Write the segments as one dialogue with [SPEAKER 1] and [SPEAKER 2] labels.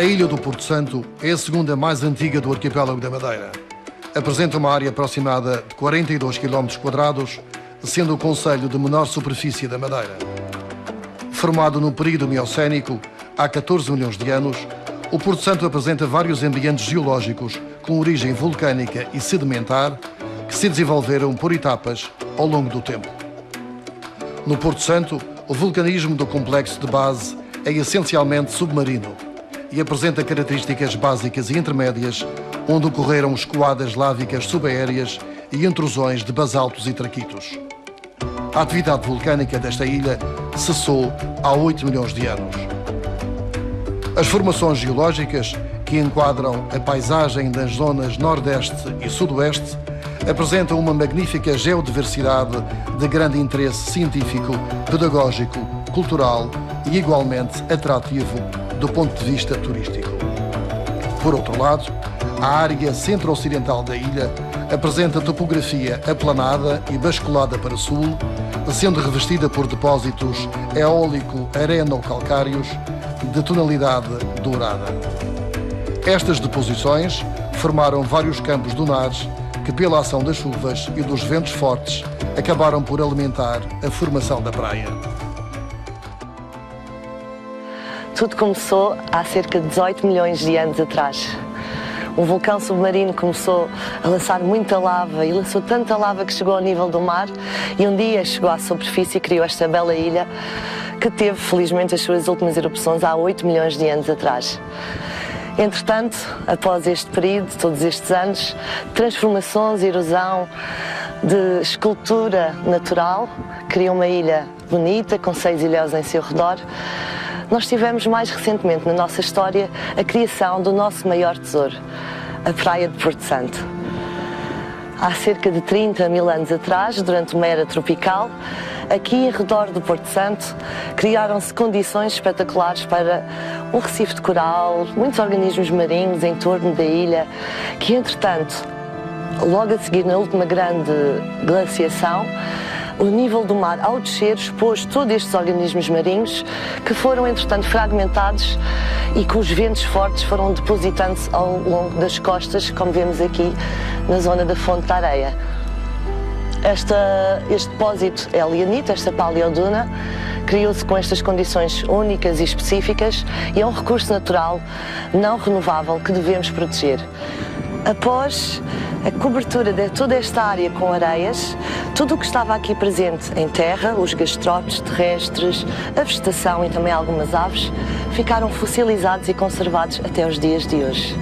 [SPEAKER 1] A ilha do Porto Santo é a segunda mais antiga do arquipélago da Madeira. Apresenta uma área aproximada de 42 km², sendo o concelho de menor superfície da Madeira. Formado no período miocénico, há 14 milhões de anos, o Porto Santo apresenta vários ambientes geológicos com origem vulcânica e sedimentar que se desenvolveram por etapas ao longo do tempo. No Porto Santo, o vulcanismo do complexo de base é essencialmente submarino e apresenta características básicas e intermédias, onde ocorreram escoadas lávicas subaéreas e intrusões de basaltos e traquitos. A atividade vulcânica desta ilha cessou há 8 milhões de anos. As formações geológicas que enquadram a paisagem das zonas Nordeste e Sudoeste apresentam uma magnífica geodiversidade de grande interesse científico, pedagógico, cultural e igualmente atrativo do ponto de vista turístico. Por outro lado, a área centro-ocidental da ilha apresenta topografia aplanada e basculada para sul, sendo revestida por depósitos eólico-areno-calcários de tonalidade dourada. Estas deposições formaram vários campos dunares que, pela ação das chuvas e dos ventos fortes, acabaram por alimentar a formação da praia.
[SPEAKER 2] Tudo começou há cerca de 18 milhões de anos atrás. Um vulcão submarino começou a lançar muita lava e lançou tanta lava que chegou ao nível do mar e um dia chegou à superfície e criou esta bela ilha que teve, felizmente, as suas últimas erupções há 8 milhões de anos atrás. Entretanto, após este período, todos estes anos, transformações, erosão, de escultura natural, criou uma ilha bonita, com 6 ilhéus em seu redor. Nós tivemos mais recentemente na nossa história a criação do nosso maior tesouro, a Praia de Porto Santo. Há cerca de 30 mil anos atrás, durante uma era tropical, aqui em redor do Porto Santo, criaram-se condições espetaculares para um recife de coral, muitos organismos marinhos em torno da ilha, que entretanto, logo a seguir na última grande glaciação, o nível do mar, ao descer, expôs todos estes organismos marinhos que foram, entretanto, fragmentados e com os ventos fortes foram depositando-se ao longo das costas, como vemos aqui na zona da Fonte da Areia. Este depósito é lianite, esta paleoduna, criou-se com estas condições únicas e específicas e é um recurso natural não renovável que devemos proteger. Após a cobertura de toda esta área com areias, tudo o que estava aqui presente em terra, os gastrópodes terrestres, a vegetação e também algumas aves, ficaram fossilizados e conservados até os dias de hoje.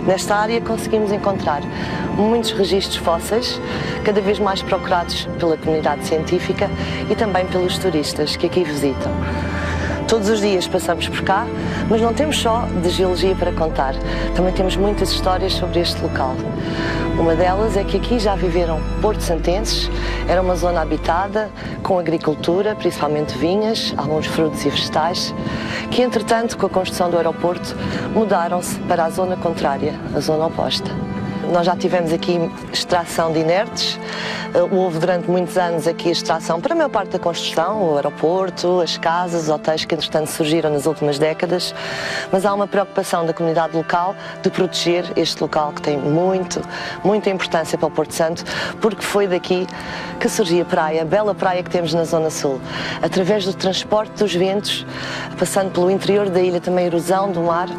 [SPEAKER 2] Nesta área conseguimos encontrar muitos registros fósseis, cada vez mais procurados pela comunidade científica e também pelos turistas que aqui visitam. Todos os dias passamos por cá, mas não temos só de geologia para contar, também temos muitas histórias sobre este local. Uma delas é que aqui já viveram porto-santenses, era uma zona habitada, com agricultura, principalmente vinhas, alguns frutos e vegetais, que entretanto, com a construção do aeroporto, mudaram-se para a zona contrária, a zona oposta. Nós já tivemos aqui extração de inertes, houve durante muitos anos aqui a extração para a maior parte da construção, o aeroporto, as casas, os hotéis que entretanto surgiram nas últimas décadas, mas há uma preocupação da comunidade local de proteger este local que tem muita importância para o Porto Santo, porque foi daqui que surgiu a praia, a bela praia que temos na Zona Sul, através do transporte dos ventos, passando pelo interior da ilha, também a erosão do mar,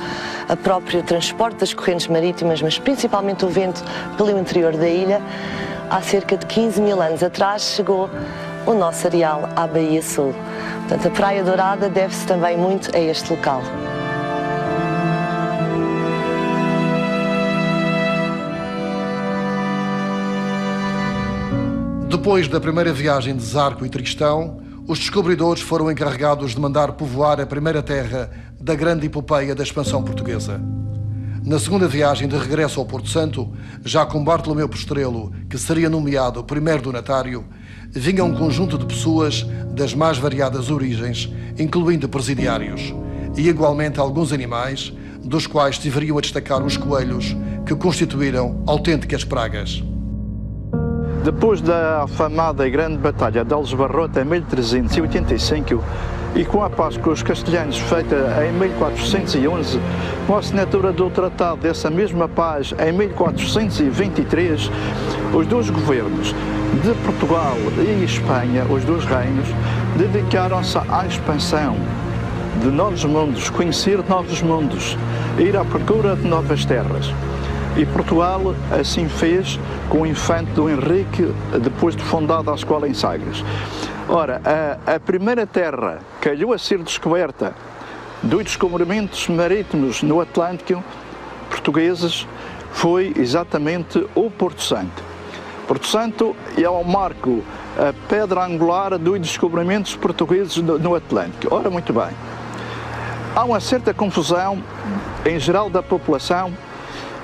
[SPEAKER 2] a próprio transporte das correntes marítimas, mas principalmente o vento pelo interior da ilha. Há cerca de 15 mil anos atrás chegou o nosso areal à Baía Sul. Portanto, a Praia Dourada deve-se também muito a este local.
[SPEAKER 1] Depois da primeira viagem de Zarco e Tristão, os descobridores foram encarregados de mandar povoar a primeira terra da grande epopeia da expansão portuguesa. Na segunda viagem de regresso ao Porto Santo, já com Bartolomeu Postrelo, que seria nomeado primeiro donatário, vinha um conjunto de pessoas das mais variadas origens, incluindo presidiários, e igualmente alguns animais, dos quais deveriam a destacar os coelhos, que constituíram autênticas pragas.
[SPEAKER 3] Depois da afamada e grande batalha de Aljubarrota em 1385, e com a paz com os castelhanos feita em 1411, com a assinatura do tratado dessa mesma paz em 1423, os dois governos de Portugal e Espanha, os dois reinos, dedicaram-se à expansão de novos mundos, conhecer novos mundos, ir à procura de novas terras. E Portugal assim fez com o infante Dom Henrique, depois de fundada a escola em Sagres. Ora, a primeira terra que calhou a ser descoberta dos descobrimentos marítimos no Atlântico portugueses foi exatamente o Porto Santo. Porto Santo é o marco, a pedra angular dos descobrimentos portugueses no Atlântico. Ora, muito bem, há uma certa confusão em geral da população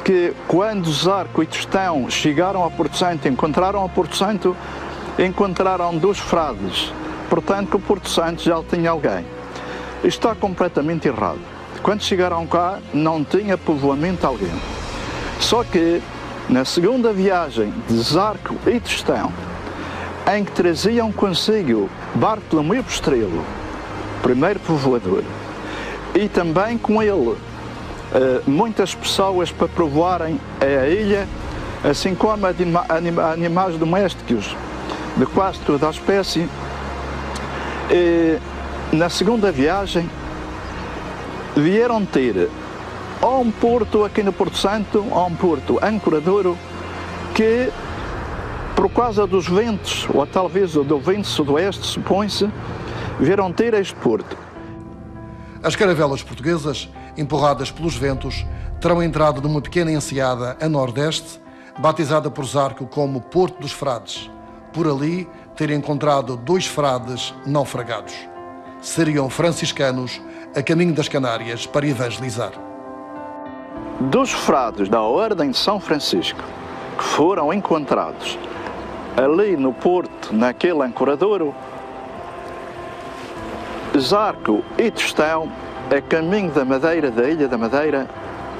[SPEAKER 3] que quando Zarco e Tristão chegaram a Porto Santo, encontraram dois frades, portanto que o Porto Santo já tinha alguém. Isto está completamente errado. Quando chegaram cá não tinha povoamento alguém. Só que na segunda viagem de Zarco e Tristão, em que traziam consigo Bartolomeu Estrelo, primeiro povoador, e também com ele muitas pessoas para povoarem a ilha, assim como animais domésticos de quase toda a espécie. Na segunda viagem vieram ter ou um porto aqui no Porto Santo, ou um porto ancoradouro, que por causa dos ventos, ou talvez do vento sudoeste, supõe-se, vieram ter este porto.
[SPEAKER 1] As caravelas portuguesas, empurradas pelos ventos, terão entrado numa pequena enseada a nordeste, batizada por Zarco como Porto dos Frades. Por ali, ter encontrado dois frades naufragados. Seriam franciscanos a caminho das Canárias para evangelizar.
[SPEAKER 3] Dos frades da Ordem de São Francisco que foram encontrados ali no porto, naquele ancoradouro, Zarco e Tristão, a caminho da Madeira, da Ilha da Madeira,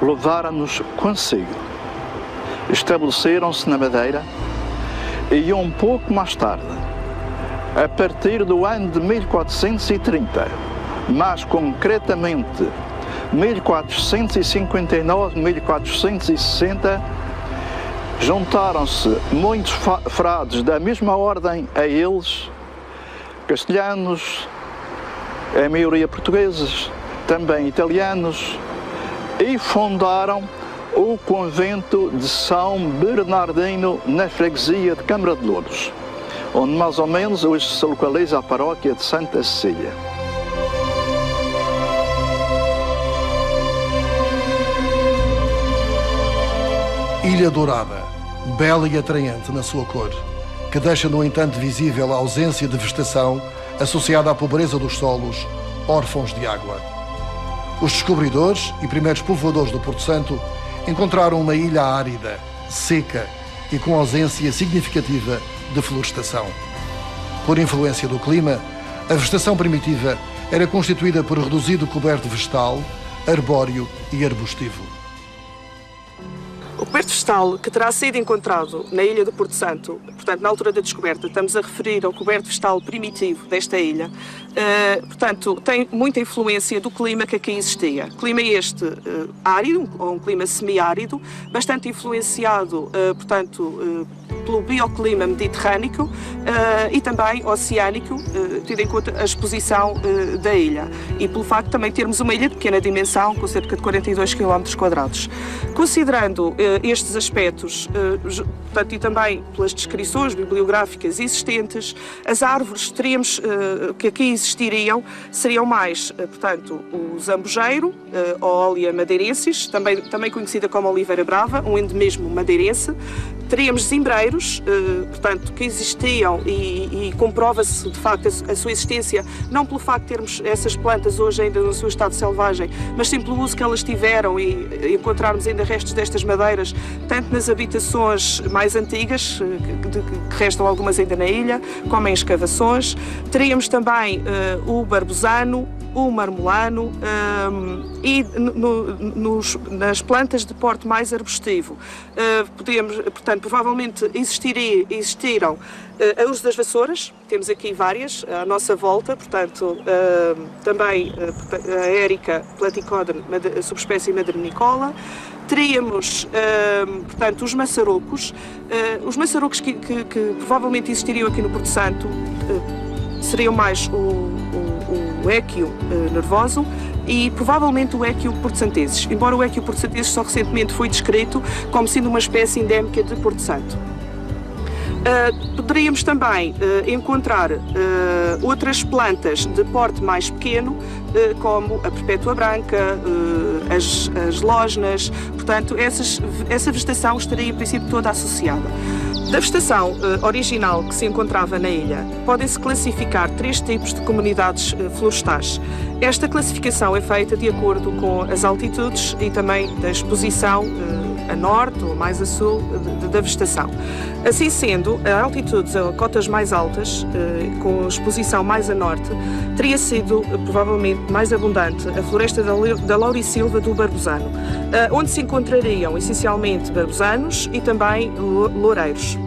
[SPEAKER 3] levaram-nos consigo. Estabeleceram-se na Madeira e um pouco mais tarde, a partir do ano de 1430, mais concretamente 1459, 1460, juntaram-se muitos frades da mesma ordem a eles, castelhanos, a maioria portugueses, também italianos, e fundaram o convento de São Bernardino na freguesia de Câmara de Louros, onde mais ou menos hoje se localiza a paróquia de Santa Cecília.
[SPEAKER 1] Ilha Dourada, bela e atraente na sua cor, que deixa no entanto visível a ausência de vegetação associada à pobreza dos solos, órfãos de água. Os descobridores e primeiros povoadores do Porto Santo encontraram uma ilha árida, seca e com ausência significativa de florestação. Por influência do clima, a vegetação primitiva era constituída por reduzido coberto vegetal, arbóreo e arbustivo.
[SPEAKER 4] O coberto vegetal que terá sido encontrado na ilha do Porto Santo, portanto, na altura da descoberta, estamos a referir ao coberto vegetal primitivo desta ilha, portanto, tem muita influência do clima que aqui existia. Clima este árido, ou um clima semiárido, bastante influenciado, portanto, pelo bioclima mediterrâneo e também oceânico, tendo em conta a exposição da ilha e pelo facto de também termos uma ilha de pequena dimensão, com cerca de 42 km². Considerando estes aspectos, portanto, e também pelas descrições bibliográficas existentes, as árvores que aqui existiriam seriam mais, portanto, o zambujeiro, Olea madeirensis, também conhecida como oliveira brava, um endemismo madeirense. Teríamos zimbreiros, portanto, que existiam e comprova-se de facto a sua existência, não pelo facto de termos essas plantas hoje ainda no seu estado selvagem, mas sim pelo uso que elas tiveram e encontrarmos ainda restos destas madeiras, tanto nas habitações mais antigas, que restam algumas ainda na ilha, como em escavações. Teríamos também o barbusano, o marmolano e nas plantas de porte mais arbustivo. Portanto, provavelmente existiram a uso das vassouras, temos aqui várias à nossa volta, portanto, também a Erica platycodon, subespécie madrenicola. Teríamos, portanto, os maçarocos que provavelmente existiriam aqui no Porto Santo, seriam mais o Equio nervoso e provavelmente o Equio porto-santensis, embora o Equio porto-santensis só recentemente foi descrito como sendo uma espécie endémica de Porto Santo. Poderíamos também encontrar outras plantas de porte mais pequeno, como a perpétua branca, as losnas, portanto, essa vegetação estaria em princípio toda associada. Da vegetação original que se encontrava na ilha, podem-se classificar 3 tipos de comunidades florestais. Esta classificação é feita de acordo com as altitudes e também da exposição a norte ou mais a sul da vegetação. Assim sendo, a altitudes a cotas mais altas, com exposição mais a norte, teria sido provavelmente mais abundante a floresta da laurisilva do barbosano, onde se encontrariam essencialmente barbosanos e também loureiros.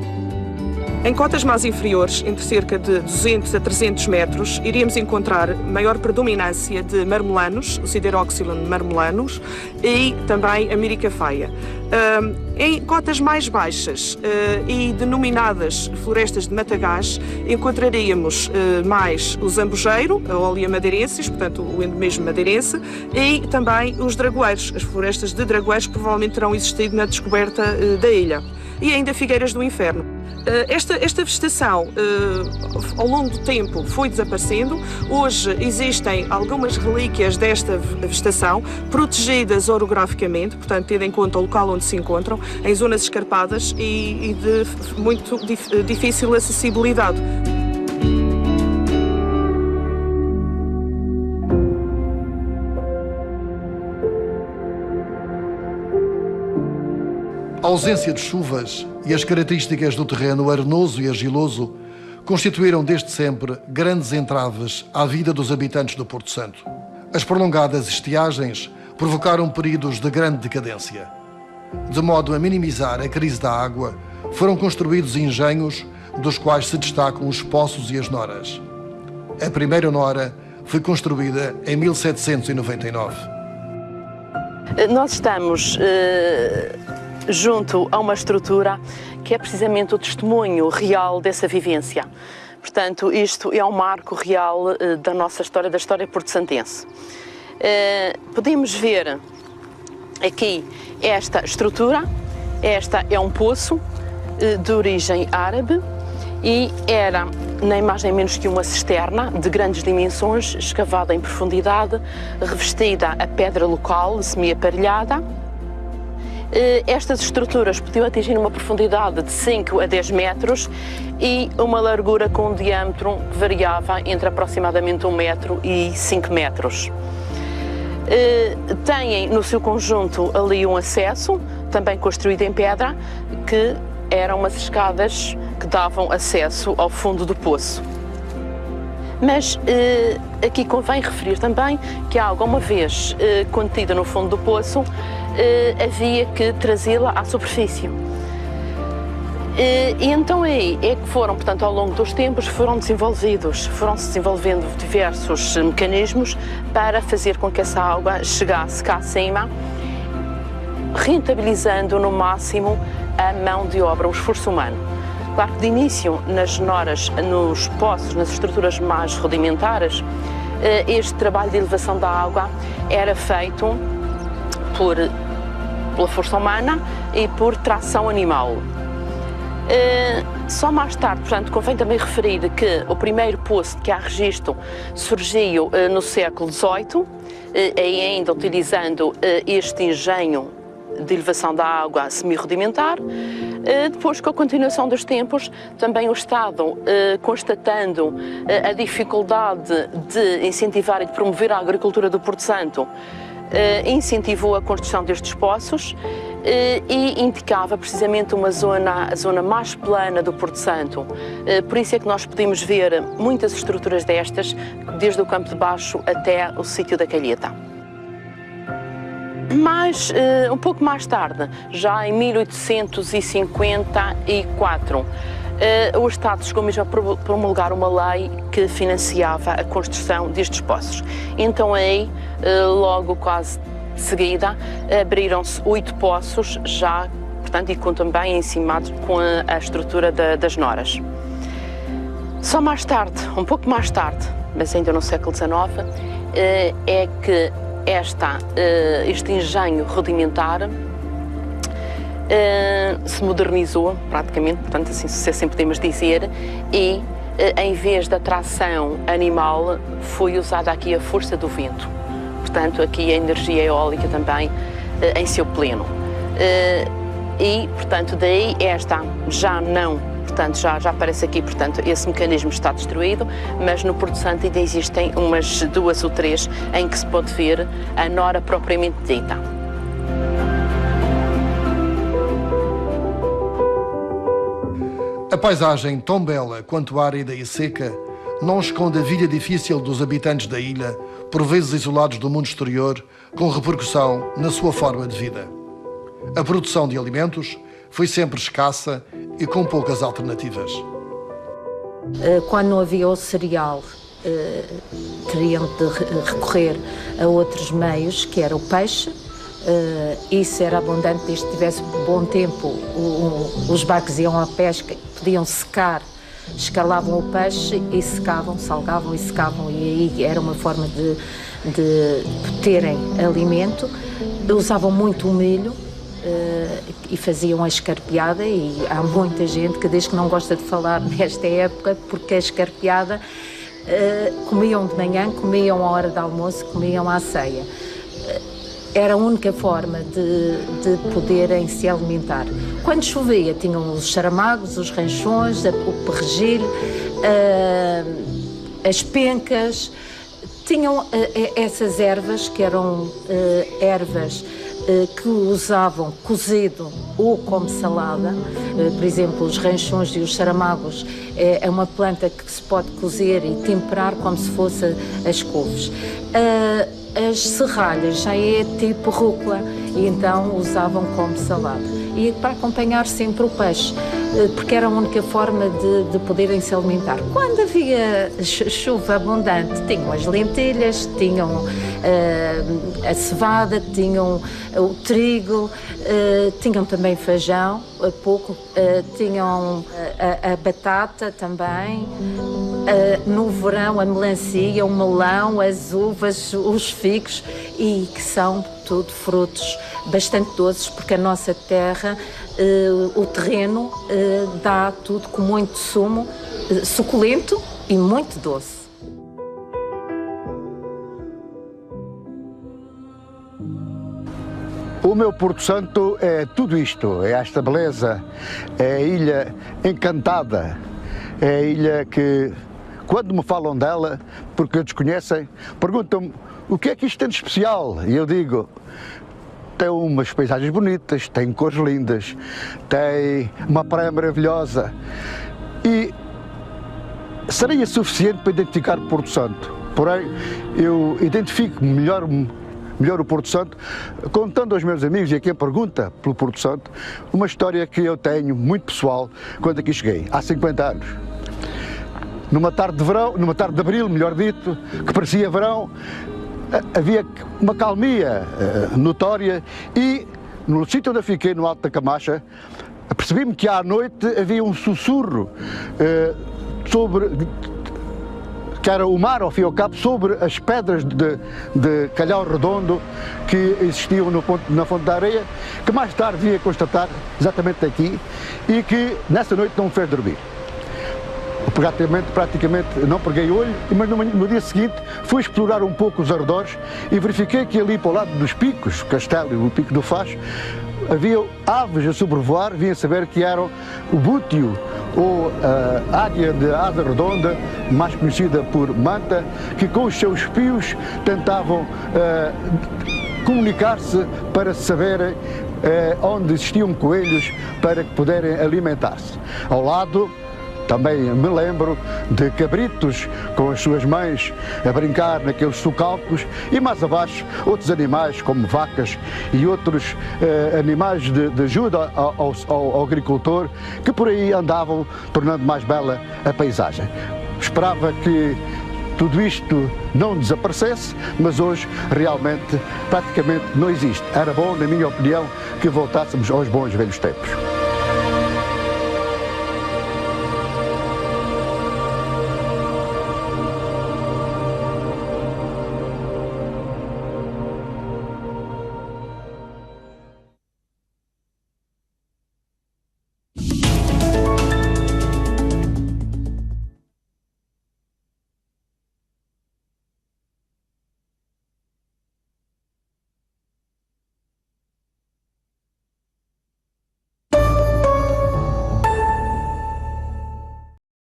[SPEAKER 4] Em cotas mais inferiores, entre cerca de 200 a 300 metros, iríamos encontrar maior predominância de marmolanos, o Sideroxylon marmolanus, e também a Miricafaia. Em cotas mais baixas e denominadas florestas de matagás, encontraríamos mais o zambujeiro, a Olea madeirensis, portanto o endemesmo madeirense, e também os dragoeiros. As florestas de dragoeiros provavelmente terão existido na descoberta da ilha. E ainda figueiras do inferno. Esta vegetação, ao longo do tempo, foi desaparecendo. Hoje existem algumas relíquias desta vegetação, protegidas orograficamente, portanto, tendo em conta o local onde se encontram, em zonas escarpadas e de muito difícil acessibilidade.
[SPEAKER 1] A ausência de chuvas e as características do terreno arenoso e argiloso constituíram desde sempre grandes entraves à vida dos habitantes do Porto Santo. As prolongadas estiagens provocaram períodos de grande decadência. De modo a minimizar a crise da água, foram construídos engenhos dos quais se destacam os poços e as noras. A primeira nora foi construída em 1799.
[SPEAKER 5] Nós estamos junto a uma estrutura que é precisamente o testemunho real dessa vivência. Portanto, isto é um marco real da nossa história, da história porto-santense. Podemos ver aqui esta estrutura. Esta é um poço de origem árabe e era, na imagem, menos que uma cisterna de grandes dimensões, escavada em profundidade, revestida a pedra local, semi-aparelhada. Estas estruturas podiam atingir uma profundidade de 5 a 10 metros e uma largura com um diâmetro que variava entre aproximadamente 1 metro e 5 metros. Têm no seu conjunto ali um acesso, também construído em pedra, que eram umas escadas que davam acesso ao fundo do poço. Mas aqui convém referir também que a água, uma vez contida no fundo do poço, havia que trazê-la à superfície. E então aí é que foram, portanto, ao longo dos tempos, foram-se desenvolvendo diversos mecanismos para fazer com que essa água chegasse cá acima, rentabilizando no máximo a mão de obra, o esforço humano. Claro que de início, nas noras, nos poços, nas estruturas mais rudimentares, este trabalho de elevação da água era feito pela força humana e por tração animal. Só mais tarde, portanto, convém também referir que o primeiro poço que há registro surgiu no século XVIII, e ainda utilizando este engenho de elevação da água semi-rudimentar. Depois, com a continuação dos tempos, também o Estado, constatando a dificuldade de incentivar e de promover a agricultura do Porto Santo, incentivou a construção destes poços e indicava precisamente a zona mais plana do Porto Santo. Por isso é que nós podemos ver muitas estruturas destas, desde o Campo de Baixo até o sítio da Calheta. Mas, um pouco mais tarde, já em 1854, o Estado chegou mesmo a promulgar uma lei que financiava a construção destes poços. Então aí, logo quase de seguida, abriram-se 8 poços, já, portanto, e também encimados com a estrutura das noras. Só mais tarde, um pouco mais tarde, mas ainda no século XIX, é que este engenho rudimentar se modernizou praticamente, portanto assim podemos dizer, e em vez da tração animal foi usada aqui a força do vento, portanto aqui a energia eólica também em seu pleno, e portanto daí esta já não, portanto já aparece aqui, portanto esse mecanismo está destruído, mas no Porto Santo ainda existem umas 2 ou 3 em que se pode ver a nora propriamente dita.
[SPEAKER 1] A paisagem, tão bela quanto árida e seca, não esconde a vida difícil dos habitantes da ilha, por vezes isolados do mundo exterior, com repercussão na sua forma de vida. A produção de alimentos foi sempre escassa e com poucas alternativas.
[SPEAKER 6] Quando não havia o cereal, teriam de recorrer a outros meios, que era o peixe. Isso era abundante, desde que tivesse bom tempo, os barcos iam à pesca, podiam secar, escalavam o peixe e secavam, salgavam e secavam, e aí era uma forma de terem alimento. Usavam muito o milho e faziam a escarpeada, e há muita gente que diz que não gosta de falar nesta época, porque a escarpeada comiam de manhã, comiam à hora do almoço, comiam à ceia. Era a única forma de poderem se alimentar. Quando chovia, tinham os charamagos, os ranchões, o perregilho, as pencas. Tinham essas ervas, que eram ervas que usavam cozido ou como salada. Por exemplo, os ranchões e os charamagos é uma planta que se pode cozer e temperar como se fosse as couves. As serralhas já é tipo rúcula, e então usavam como salada. E para acompanhar sempre o peixe, porque era a única forma de poderem se alimentar. Quando havia chuva abundante, tinham as lentilhas, tinham a cevada, tinham o trigo, tinham também feijão, pouco, tinham a batata também. No verão, a melancia, o melão, as uvas, os figos, e que são tudo frutos bastante doces, porque a nossa terra, o terreno, dá tudo com muito sumo, suculento e muito doce.
[SPEAKER 7] O meu Porto Santo é tudo isto, é esta beleza, é a ilha encantada, é a ilha que, quando me falam dela, porque a desconhecem, perguntam-me o que é que isto tem de especial, e eu digo, tem umas paisagens bonitas, tem cores lindas, tem uma praia maravilhosa, e seria suficiente para identificar Porto Santo. Porém, eu identifico melhor o Porto Santo contando aos meus amigos e a quem pergunta pelo Porto Santo uma história que eu tenho muito pessoal quando aqui cheguei, há 50 anos. Numa tarde de verão, numa tarde de abril, melhor dito, que parecia verão, havia uma calmia notória, e no sítio onde eu fiquei, no Alto da Camacha, percebi-me que à noite havia um sussurro sobre, que era o mar ao fim e ao cabo, sobre as pedras de Calhau Redondo que existiam na Fonte da Areia, que mais tarde vim a constatar exatamente aqui, e que nessa noite não me fez dormir. Praticamente não preguei olho, mas no dia seguinte fui explorar um pouco os arredores e verifiquei que ali para o lado dos picos, o Castelo e o Pico do Faz, havia aves a sobrevoar, vinha saber que eram o búteo, ou a águia de asa redonda, mais conhecida por manta, que com os seus pios tentavam comunicar-se para saberem onde existiam coelhos para que puderem alimentar-se. Ao lado, também me lembro de cabritos com as suas mães a brincar naqueles socalcos e mais abaixo outros animais como vacas e outros animais de ajuda ao agricultor que por aí andavam, tornando mais bela a paisagem. Esperava que tudo isto não desaparecesse, mas hoje realmente praticamente não existe. Era bom, na minha opinião, que voltássemos aos bons velhos tempos.